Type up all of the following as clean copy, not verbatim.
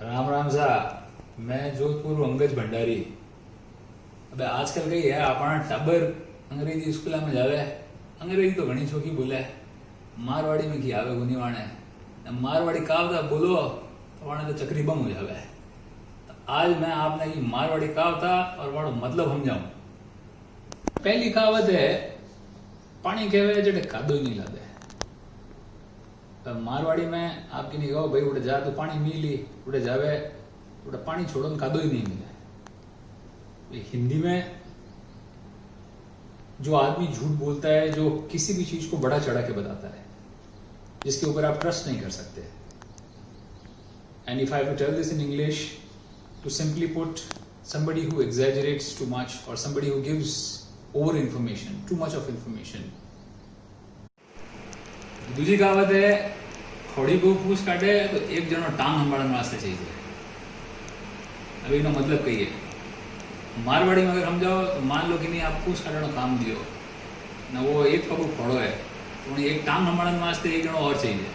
राम राम सा। मैं जोधपुर अंगज भंडारी। अबे आजकल कई है अपना टब्बर अंग्रेजी स्कूल में जावे, अंग्रेजी तो घनी छोकी बोले, मारवाड़ी में की आवे गुनी वाणे, मारवाड़ी कावता बोलो तो वाणे तो चक्री बम हो जावे। तो आज मैं आपने ये मारवाड़ी कावता और वाड़ो मतलब समझाऊं। पहली कहावत है पानी कहवे जड़े कादो नहीं लादे। मारवाड़ी में आपकी नहीं कहो भाई उड़े जा तो पानी मिली, उड़े जावे उड़े पानी छोड़ो कादो ही नहीं मिले। हिंदी में जो आदमी झूठ बोलता है, जो किसी भी चीज को बड़ा चढ़ा के बताता है, जिसके ऊपर आप ट्रस्ट नहीं कर सकते। And if I have to tell this in English, to simply put, somebody who exaggerates too much or somebody who gives over information, too much of information. दूसरी कहावत है खोड़ी को पूछ काटे तो एक जनो टांग संभालने वास्ते चाहिए। अभी इनो मतलब कही है मारवाड़ी में अगर हम जाओ तो मान लो कि नहीं आप पूछ काटने काम दियो ना, वो एक पगू खोड़ो है तो एक टांग संभालने वास्ते एक जनो और चाहिए।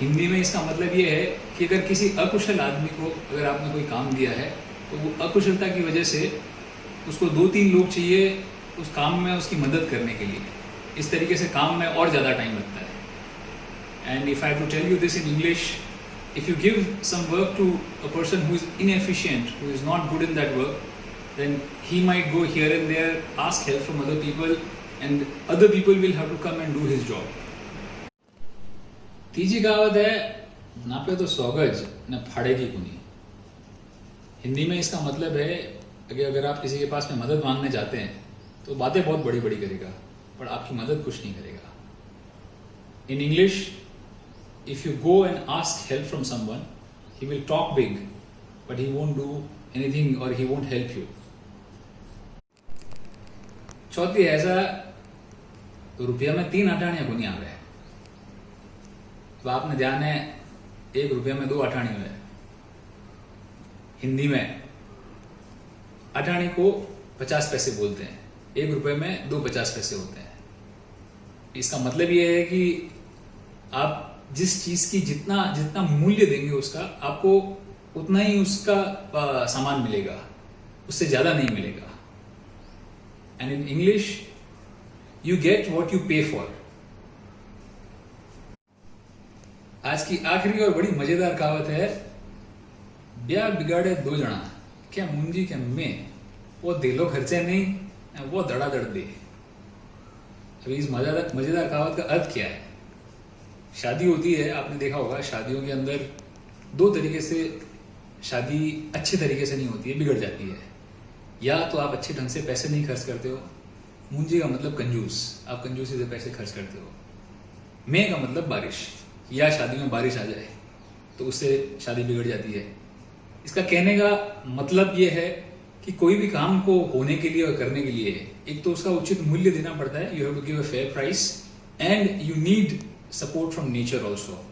हिंदी में इसका मतलब ये है कि अगर किसी अकुशल आदमी को अगर आपने कोई काम दिया है तो वो अकुशलता की वजह से उसको 2-3 लोग चाहिए उस काम में उसकी मदद करने के लिए। इस तरीके से काम में और ज़्यादा टाइम लगता है। And if I have to tell you this in English, if you give some work to a person who is inefficient, who is not good in that work, then he might go here and there, ask help from other people, and other people will have to come and do his job. तीजी कहावत है नापे तो सौगज न फाड़ेगी कुनी। हिंदी में इसका मतलब है कि अगर आप किसी के पास में मदद मांगने जाते हैं तो बातें बहुत बड़ी बड़ी करेगा पर आपकी मदद कुछ नहीं करेगा। इन English, if you go and ask help from someone, he will talk big but he won't do anything और ही वोंट हेल्प यू। चौथी ऐसा रुपया में 3 अठाणियां को नहीं आ रहे। तो आपने ध्यान है 1 रुपया में 2 अठाणी हुए। हिंदी में अठाणी को 50 पैसे बोलते हैं, 1 रुपये में 2 50 पैसे होते हैं। इसका मतलब ये है कि आप जिस चीज की जितना जितना मूल्य देंगे उसका, आपको उतना ही उसका सामान मिलेगा, उससे ज्यादा नहीं मिलेगा। And in English, you get what you पे फॉर। आज की आखिरी और बड़ी मजेदार कहावत है ब्याह बिगाड़े 2 जना, क्या मुंजी क्या मैं, वो दिलो खर्चे नहीं वो धड़ाधड़ दे। अभी इस मजेदार कहावत का अर्थ क्या है? शादी होती है, आपने देखा होगा शादियों के अंदर 2 तरीके से शादी अच्छे तरीके से नहीं होती है, बिगड़ जाती है। या तो आप अच्छे ढंग से पैसे नहीं खर्च करते हो, मुंजी का मतलब कंजूस, आप कंजूसी से पैसे खर्च करते हो। मैं का मतलब बारिश, या शादी में बारिश आ जाए तो उससे शादी बिगड़ जाती है। इसका कहने का मतलब ये है कि कोई भी काम को होने के लिए और करने के लिए एक तो उसका उचित मूल्य देना पड़ता है, you have to give a fair price, and you need support from nature also.